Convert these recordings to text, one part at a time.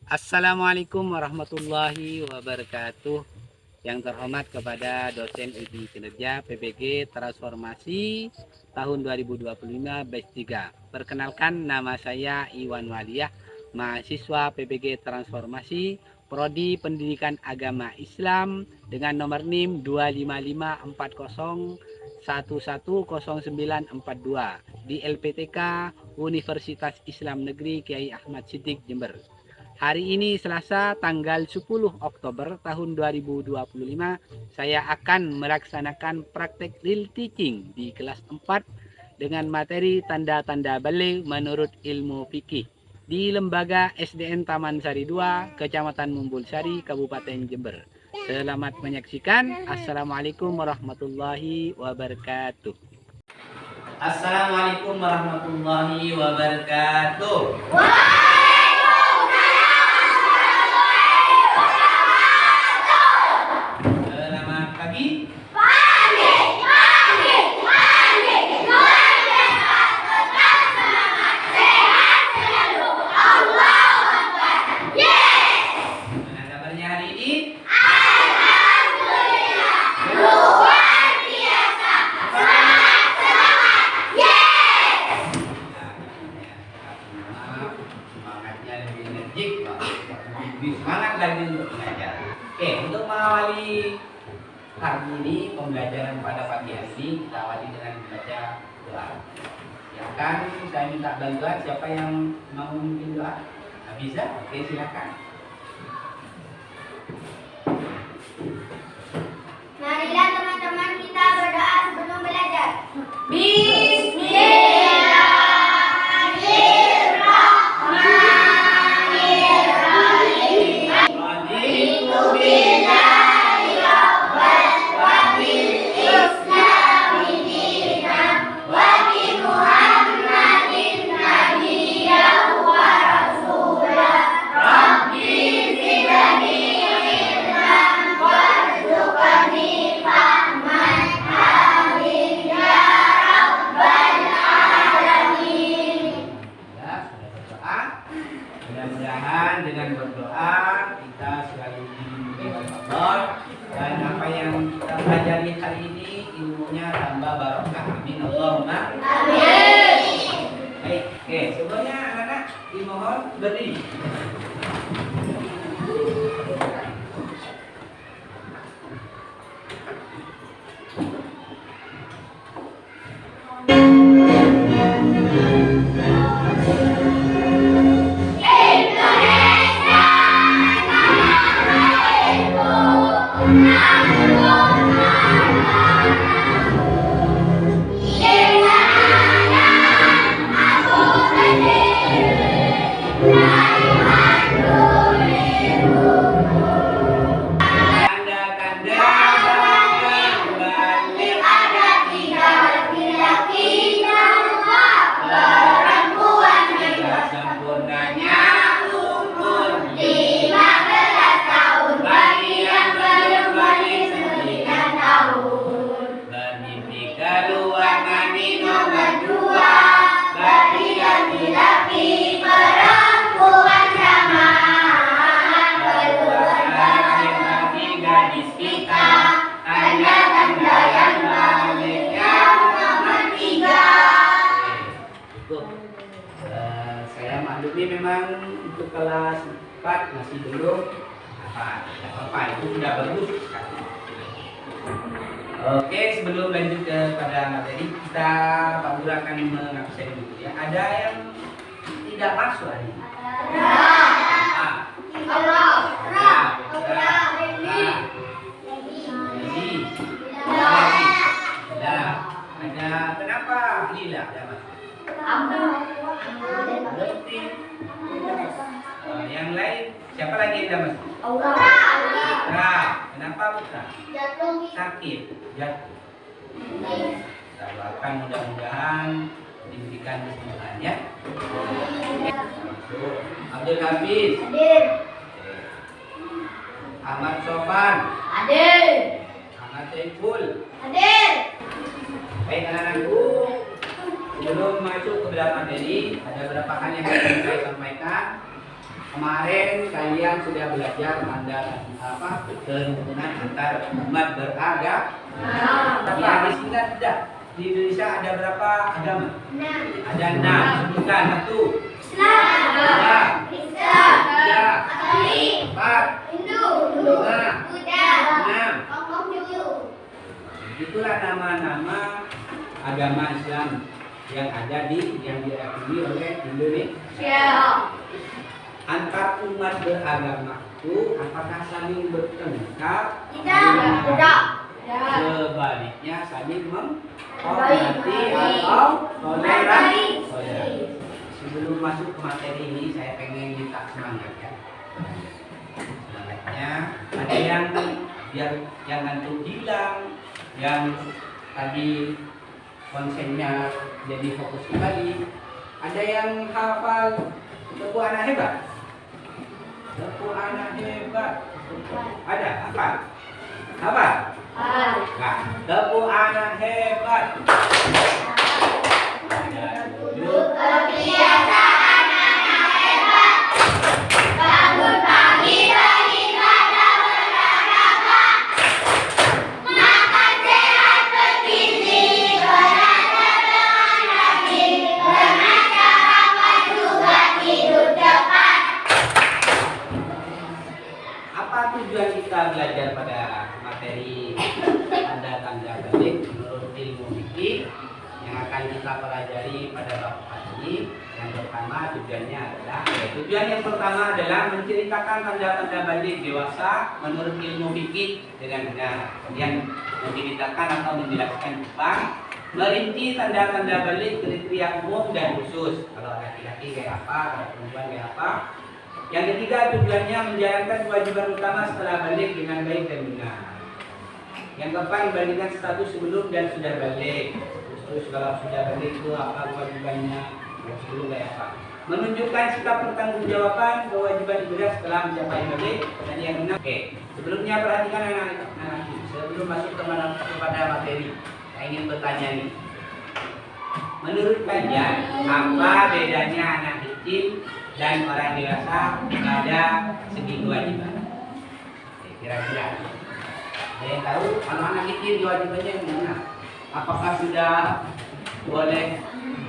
Assalamualaikum warahmatullahi wabarakatuh. Yang terhormat kepada dosen uji kinerja PBG Transformasi tahun 2025 batch 3. Perkenalkan, nama saya Iwan Waliyah, mahasiswa PBG Transformasi Prodi Pendidikan Agama Islam dengan nomor NIM 25540110942 di LPTK Universitas Islam Negeri Kiai Ahmad Siddiq Jember. Hari ini Selasa tanggal 10 Oktober tahun 2025, saya akan melaksanakan praktek real teaching di kelas 4 dengan materi tanda-tanda balik menurut ilmu fikih di Lembaga SDN Taman Sari 2, Kecamatan Mumbul Sari, Kabupaten Jember. Selamat menyaksikan. Assalamualaikum warahmatullahi wabarakatuh. Assalamualaikum warahmatullahi wabarakatuh. Semangat lagi untuk belajar. Oke, untuk mengawali hari ini pembelajaran pada pagi hari ini, kita awali dengan membaca doa. Ya kan, saya minta bantuan siapa yang mau memimpin doa? Nah, bisa? Oke, silakan. Marilah teman-teman kita berdoa sebelum belajar. Mudah-mudahan dengan berdoa kita selalu dibimbing oleh Allah, dan apa yang kita pelajari hari ini ilmunya tambah barokah. Amin Allahumma amin. Baik, oke, sebelumnya anak-anak dimohon berdiri. Saya maklumi memang untuk kelas 4 masih belum apa itu sudah bagus. Oke, sebelum lanjut kepada materi, kita Pak Guru akan mengabsen dulu ya. Ada yang tidak masuk hari ini? Ada kenapa Lila tidak masuk? Berarti yang lain siapa lagi yang tidak masuk? Putra. Kenapa Putra? Sakit. Jatuh. Kita doakan mudah-mudahan diberikan kesembuhan ya. Abdul Hafiz. Hadir. Ahmad Sofan. Hadir. Ahmad Saiful. Hadir. Baik anak-anakku, sebelum masuk ke dalam materi, ada beberapa hal yang ingin saya sampaikan. Kemarin kalian sudah belajar tanda kerukunan antar umat beragama. Tapi di kita tidak. Di Indonesia ada berapa agama? 6. Ada 6. Sebutkan. 1. Islam, 2. Kristen, 3. Katolik, 4. Hindu, 5. Buddha, 6. Konghucu. Itulah nama-nama agama Islam yang ada yang diakui oleh Indonesia. Antar umat beragama itu apakah saling bertengkar? Tidak. Sebaliknya saling menghormati atau toleransi. Sebelum masuk ke materi ini saya pengen minta semangat ya. Semangatnya ada yang biar jangan tuh hilang, yang tadi konsennya jadi fokus kembali. Ada yang hafal Tepu Anak Hebat? Tepu Anak Hebat. Ada apa? Apa? Nah, Tepu Anak Hebat. Kebiasaan anak hebat. Bangun pagi beribadah berolahraga. Makan sehat bergizi, berolahraga dengan rajin. Bermasyarakat juga hidup cepat. Apa tujuan kita belajar pada materi tanda-tanda balik menurut ilmu fikih yang akan kita pelajari pada bab ini? Yang pertama tujuannya adalah tujuan yang pertama adalah menceritakan tanda-tanda balik dewasa menurut ilmu fikih dengan benar. Kemudian menceritakan atau menjelaskan tentang merinci tanda-tanda balik kriteria umum dan khusus. Kalau laki-laki kayak apa, kalau perempuan kayak apa. Yang ketiga tujuannya menjalankan kewajiban utama setelah balik dengan baik dan benar. Yang keempat membandingkan status sebelum dan sudah balik. Terus kalau sudah balik itu apa kewajibannya, sebelum kayak apa. Menunjukkan sikap pertanggungjawaban kewajiban ibadah setelah mencapai balik dan yang benar. Oke, sebelumnya perhatikan anak-anak. Sebelum masuk kepada materi, saya ingin bertanya nih. Menurut kalian apa bedanya anak kecil dan orang dewasa pada segi kewajiban? Kira-kira ada yang tahu kalau anak kecil kewajibannya yang mana? Apakah sudah boleh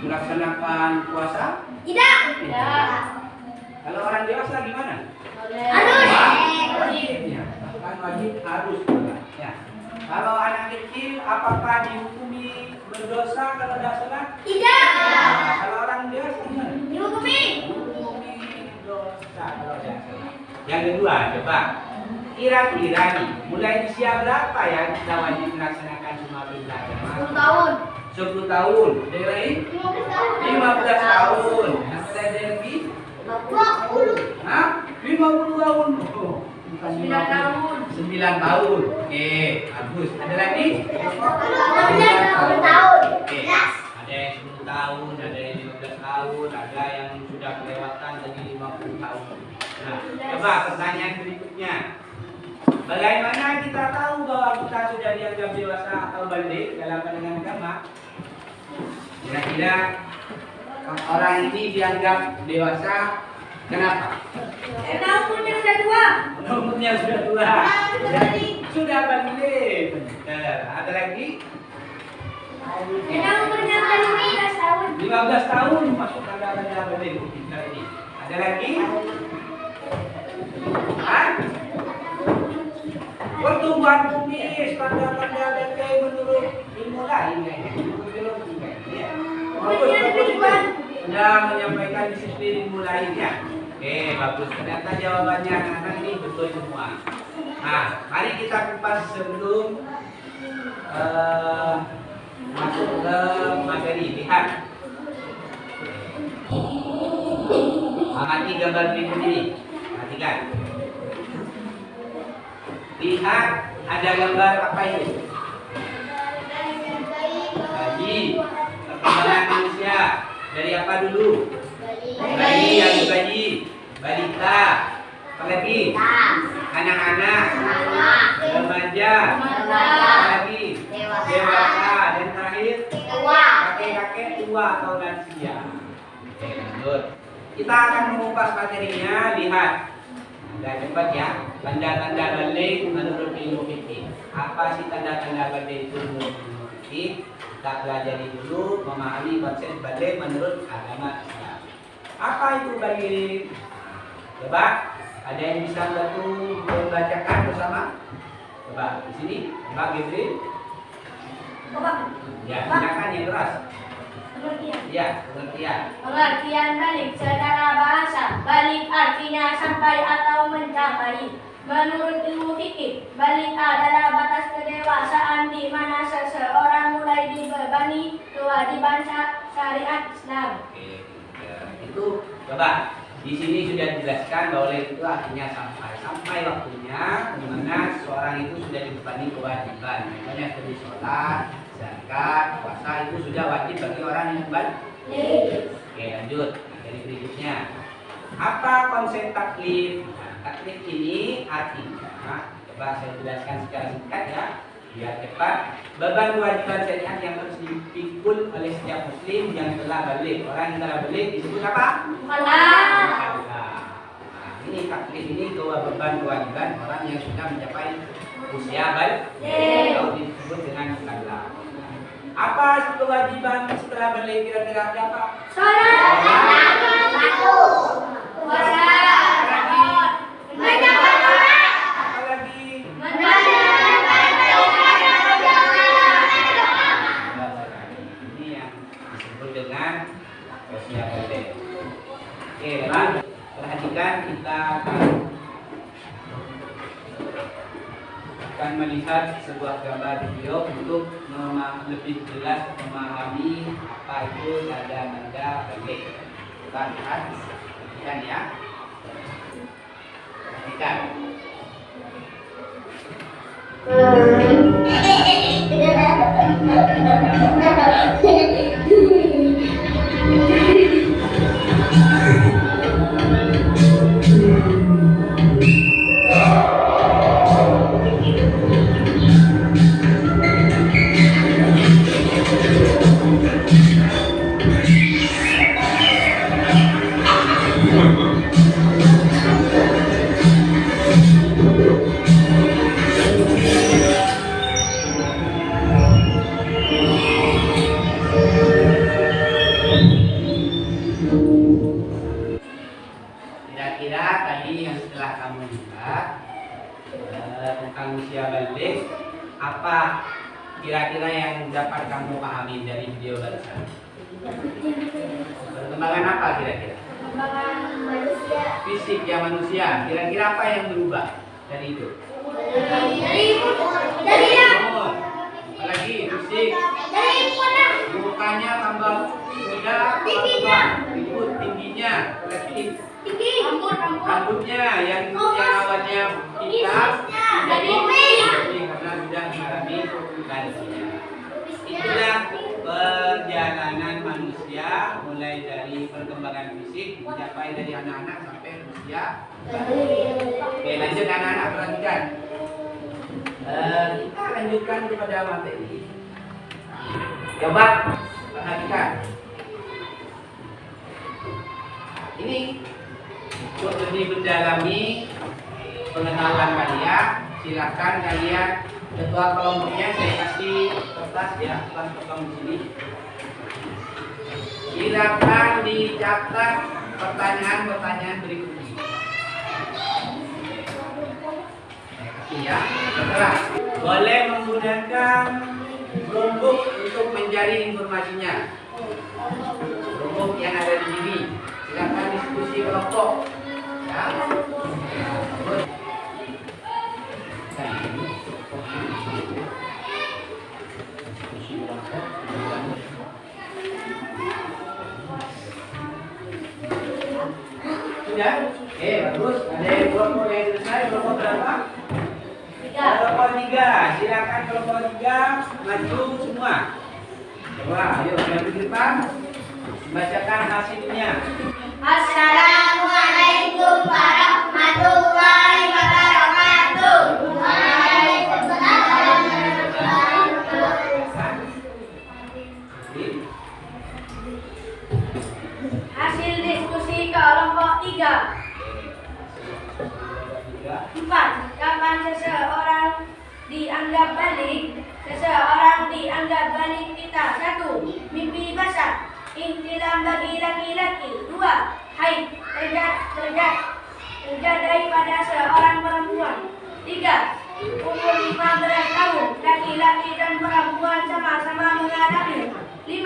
melaksanakan puasa? Tidak. Kalau orang dewasa gimana? Harus. Wajibnya, kan wajib harus. Ya. Kalau anak kecil apakah dihukumi berdosa kalau tidak salah? Tidak. Nah, kalau orang dewasa gimana? Dihukumi. Dosa kalau tidak salah. Yang kedua, coba kira-kira nih, mulai usia berapa ya kita wajib melaksanakan semua perintah agama? 10 tahun. 10 tahun. Ada yang lain? 15 tahun. 15 tahun. Ada yang lebih? 20. Hah? 50 tahun. Oh, bukan 9 tahun. 9 tahun. Oke, bagus. Ada lagi? 10 tahun. Oke. Ada yang 10 tahun, ada yang 15 tahun, ada yang sudah kelewatan lagi 50 tahun. Nah, coba pertanyaan berikutnya. Bagaimana kita tahu bahwa kita sudah dianggap dewasa atau balik dalam pandangan agama? Kira-kira orang ini dianggap dewasa kenapa? Karena umurnya sudah tua. Umurnya sudah tua. Jadi sudah balik. Ada lagi? Karena umurnya sudah 15 tahun. 15 tahun masuk tanda-tanda balik kita ini. Ada lagi? Hah? Pertumbuhan kumis, tanda-tanda balik menurut ilmu lain kayaknya. Biologi kayaknya. Bagus. Sudah menyampaikan disiplin ilmu lainnya. Oke, bagus. Ternyata jawabannya anak-anak ini betul semua. Nah, mari kita kupas sebelum masuk ke materi. Lihat. Amati gambar berikut ini. Perhatikan. Lihat, ada gambar apa itu? Bayi. Perkembangan manusia. Dari apa dulu? Bayi, yang bayi. Balita. Apa lagi? Anak-anak. Remaja. Apa lagi? Dewasa. Dan terakhir? Kakek-kakek tua atau lansia. Oke, lanjut. Kita akan mengupas materinya. Lihat. Udah cepat ya. Tanda-tanda balik menurut ilmu fikih. Apa sih tanda-tanda balik itu menurut ilmu fikih? Kita pelajari dulu, memahami konsep balik menurut agama Islam. Apa itu balik? Coba, ada yang bisa bantu membacakan bersama? Coba di sini, Mbak Gabriel. Ya, silakan yang keras. Ya, pengertian. Pengertian balik secara bahasa. Balik artinya sampai atau mencapai. Menurut ilmu fikih, balik adalah batas kedewasaan di mana seseorang mulai dibebani kewajiban syariat Islam. Oke, ya, itu coba di sini sudah dijelaskan bahwa itu artinya sampai waktunya di mana seorang itu sudah dibebani kewajiban. Misalnya seperti sholat, zakat, puasa itu sudah wajib bagi orang yang balik. Oke, lanjut. Dari berikutnya, apa konsep taklif? Taklif ini artinya, coba saya jelaskan secara singkat ya, biar cepat. Beban kewajiban syariat yang harus dipikul oleh setiap muslim yang telah balik. Orang yang telah balik disebut apa? Mukallaf. Nah, ini taklif ini beban kewajiban orang yang sudah mencapai usia balik. Kalau disebut dengan mukallaf. Apa kewajiban setelah balik kira-kira apa? Sholat. Puasa. Oke, lanjut. Perhatikan, kita akan melihat sebuah gambar video untuk lebih jelas memahami apa itu tanda-tanda balik. Kita lihat, perhatikan ya. Perhatikan. Kira-kira tadi yang setelah kamu lihat tentang usia balik, apa kira-kira yang dapat kamu pahami dari video barusan? Perkembangan apa kira-kira? Perkembangan manusia. Fisik ya manusia. Kira-kira apa yang berubah dari itu? Dari Apalagi fisik. Mukanya tambah muda, tua, rambut tingginya, apalagi rambutnya yang awalnya hitam jadi putih karena sudah mengalami lansia. Itulah perjalanan manusia mulai dari perkembangan fisik mencapai dari anak-anak sampai usia. Oke, lanjut anak-anak, perhatikan. Kita lanjutkan kepada materi. Coba perhatikan. Ini untuk lebih mendalami pengetahuan kalian, silakan kalian ketua kelompoknya saya kasih kertas ya, kertas kosong di sini. Silakan dicatat pertanyaan-pertanyaan berikut ini. Saya kasih ya, setelah boleh menggunakan Chromebook untuk mencari informasinya. Chromebook yang ada di sini. Silakan diskusi kelompok. Ya. Sudah? Oke, bagus. Ada yang kelompok yang selesai. Kelompok berapa? Kelompok 3. Silakan kelompok 3 maju semua. Coba, ayo yang di depan. Bacakan hasilnya. Assalamualaikum warahmatullahi wabarakatuh. Waalaikumsalam warahmatullahi wabarakatuh. Hasil diskusi kelompok bagi laki-laki. 2. Haid terjadi pada seorang perempuan. 3. Umur 15 tahun, laki-laki dan perempuan sama-sama mengalami. 5.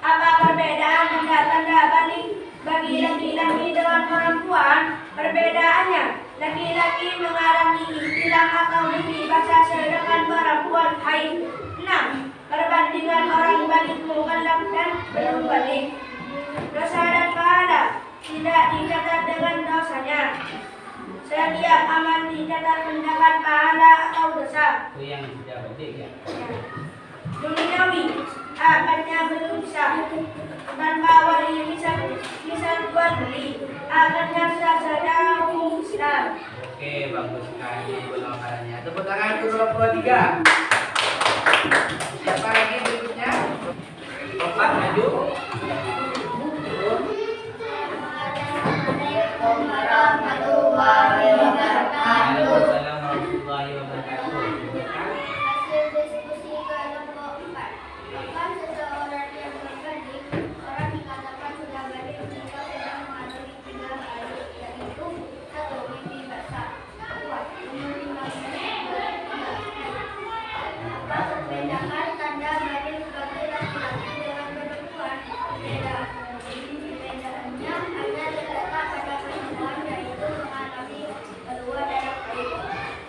Apa perbedaan tanda-tanda balik bagi laki-laki dengan perempuan? Perbedaannya, laki-laki mengalami ihtilam atau mimpi basah sedangkan perempuan haid. 6. Perbandingan orang balik mukallaf dan belum balik. Dosa dan pahala tidak dicatat dengan dosanya. Setiap amal dicatat mendapat pahala atau dosa. Itu yang sudah balik ya. Duniawi, akadnya belum sah. Tanpa wali misal jual beli, akadnya sah secara hukum Islam. Oke, bagus sekali pemaparannya. Tepuk tangan untuk 23. Siapa lagi berikutnya? Opat maju. Assalamualaikum warahmatullahi wabarakatuh. Waalaikumsalam warahmatullahi wabarakatuh. Hasil diskusi kelompok 4. Kapan seseorang yang berbalik, orang dikatakan sudah balik jika sedang mengalami 3 hal, yaitu 1. Mimpi basah. 2. Umur 15 Apa perbedaan tanda balik bagi laki-laki dengan perempuan? Perbedaannya hanya terletak pada perempuan, yaitu mengalami keluar darah haid.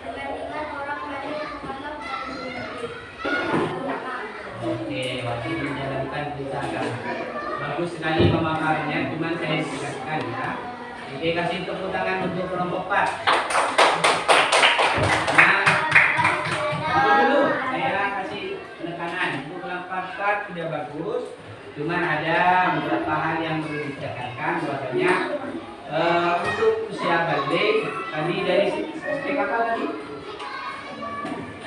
Perbandingan orang balik mukallaf dan belum balik. Oke, wajib menjalankan perintah agama. Bagus sekali pemaparannya, cuma saya singkatkan ya. Oke, kasih tepuk tangan untuk kelompok 4. Nah, itu dulu saya kasih penekanan untuk kelompok 4 sudah bagus. Cuman ada beberapa hal yang perlu ditekankan bahwasanya untuk usia balik tadi dari aspek apa tadi?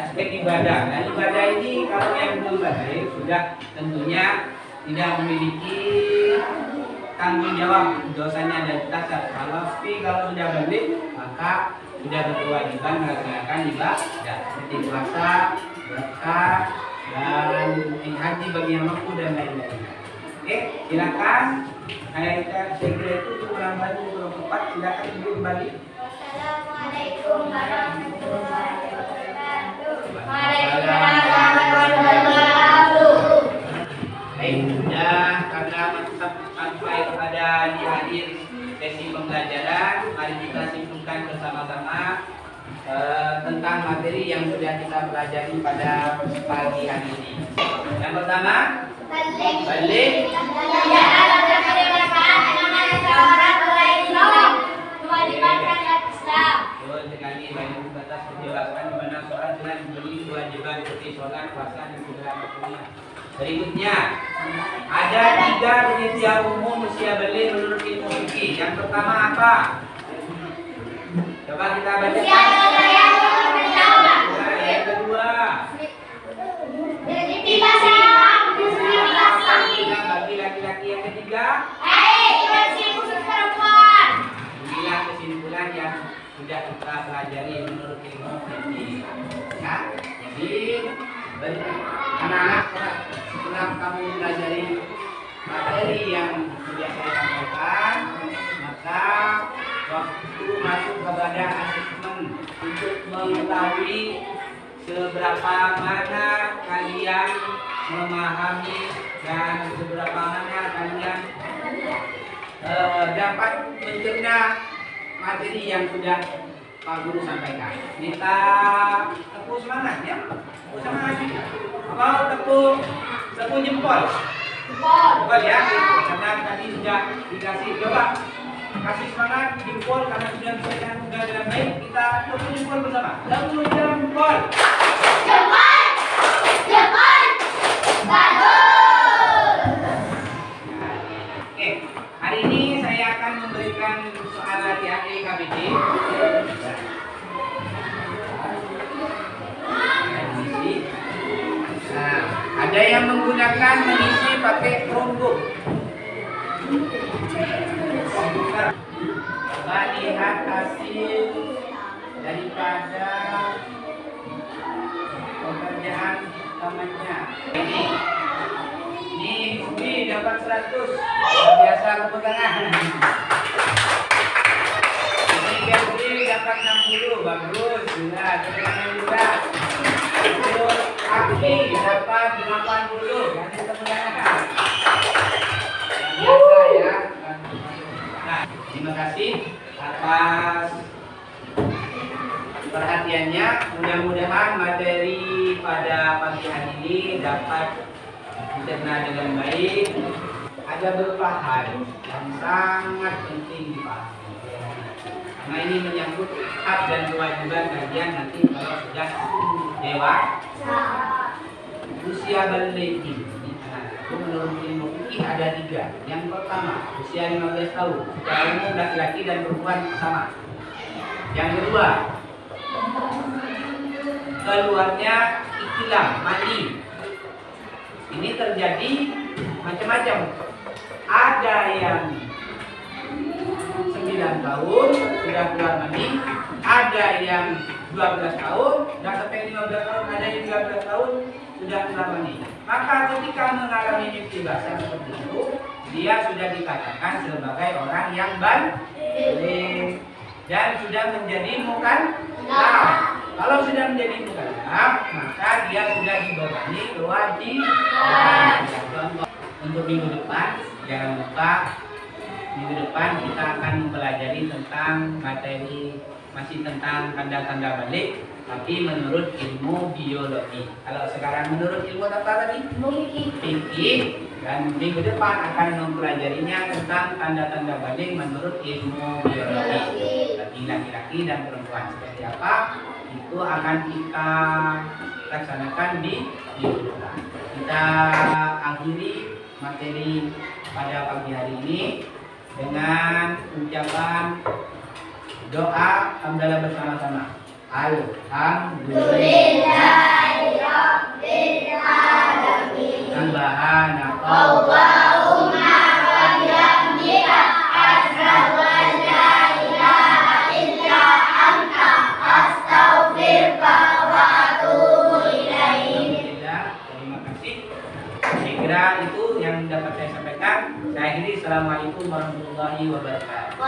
Aspek ibadah. Nah, ibadah ini kalau yang belum balik sudah tentunya tidak memiliki tanggung jawab, dosanya dan tasar. Kalau sudah balik maka sudah berkewajiban melaksanakan ibadah seperti puasa, zakat, dan haji bagi yang mampu dan lain-lain. Oke, silakan. Saya kira itu kurang banyak kelompok 4. Silakan ibu kembali. Wassalamualaikum warahmatullahi wabarakatuh. Waalaikumsalam warahmatullahi wabarakatuh. Baik, sudah karena sampai kepada di akhir sesi pembelajaran, mari kita simpulkan bersama-sama tentang materi yang sudah kita pelajari pada pagi hari ini. Yang pertama, balik. Ya, ada kedewasaan dengan seorang selain Islam. Kewajiban syariat Islam. Betul sekali, banyak batas kedewasaan di mana seorang telah diberi kewajiban seperti sholat, puasa, dan segala macamnya. Berikutnya, ada 3 kriteria umum usia balik menurut ilmu fikih. Yang pertama apa? Coba kita baca. Yang kedua, bagi laki-laki. Yang ketiga, inilah kesimpulan yang sudah kita pelajari menurut ilmu fikih. Ya, jadi anak-anak setelah kamu pelajari materi yang sudah saya sampaikan, maka waktu masuk kepada asesmen untuk mengetahui seberapa mana kalian memahami dan seberapa mana kalian dapat mencerna materi yang sudah Pak Guru sampaikan. Kita tepuk semangat ya. Tepuk semangat. Apa tepuk jempol? Jempol ya. Karena tadi sudah dikasih, coba kasih semangat jempol karena sudah diselesaikan tugas dengan baik. Kita tepuk jempol bersama. Tepuk jempol. Oke, hari ini saya akan memberikan soal latihan KBD. Nah, ada yang menggunakan mengisi pakai Chromebook. Coba lihat hasil daripada pekerjaan utamanya. Ini dapat 100. Luar biasa tepuk tangan. Ini Febri dapat 60. Bagus. Sudah, tepuk tangan juga. Terus Aki dapat 80. Kasih tepuk tangan. Biasa ya. Nah, terima kasih atas perhatiannya. Mudah-mudahan materi pada pagi hari ini dapat dicerna dengan baik. Ada beberapa hal yang sangat penting dipahami. Karena ini menyangkut hak dan kewajiban kalian nanti kalau sudah dewasa. Usia balik ini. Itu menurut ilmu fikih ada 3. Yang pertama, usia 15 tahun. Secara umum laki-laki dan perempuan sama. Yang kedua, keluarnya ikhtilam, mani. Ini terjadi macam-macam. Ada yang 9 tahun sudah keluar mani, ada yang 12 tahun, dan sampai 15 tahun, ada yang 13 tahun sudah keluar mani. Maka ketika mengalami iktibasan seperti itu, dia sudah dikatakan sebagai orang yang baligh dan sudah menjadi mukallaf. Kalau sudah menjadi mukallaf, maka dia sudah dibebani kewajiban. Untuk minggu depan, jangan lupa minggu depan kita akan mempelajari tentang materi masih tentang tanda-tanda balik, tapi menurut ilmu biologi. Kalau sekarang menurut ilmu apa tadi? Fikih. Dan minggu depan akan mempelajarinya tentang tanda-tanda balik menurut ilmu biologi. Bagi laki-laki dan perempuan seperti apa? Itu akan kita laksanakan di minggu depan. Kita akhiri materi pada pagi hari ini dengan ucapan doa hamdalah bersama-sama. Alhamdulillahirobbilalamin. Allahumma wa bihamdika asyhadu an la ilaha illa anta astaghfiruka wa atubu ilaik. Terima kasih. Saya kira itu yang dapat saya sampaikan. Saya akhiri. Assalamualaikum warahmatullahi wabarakatuh.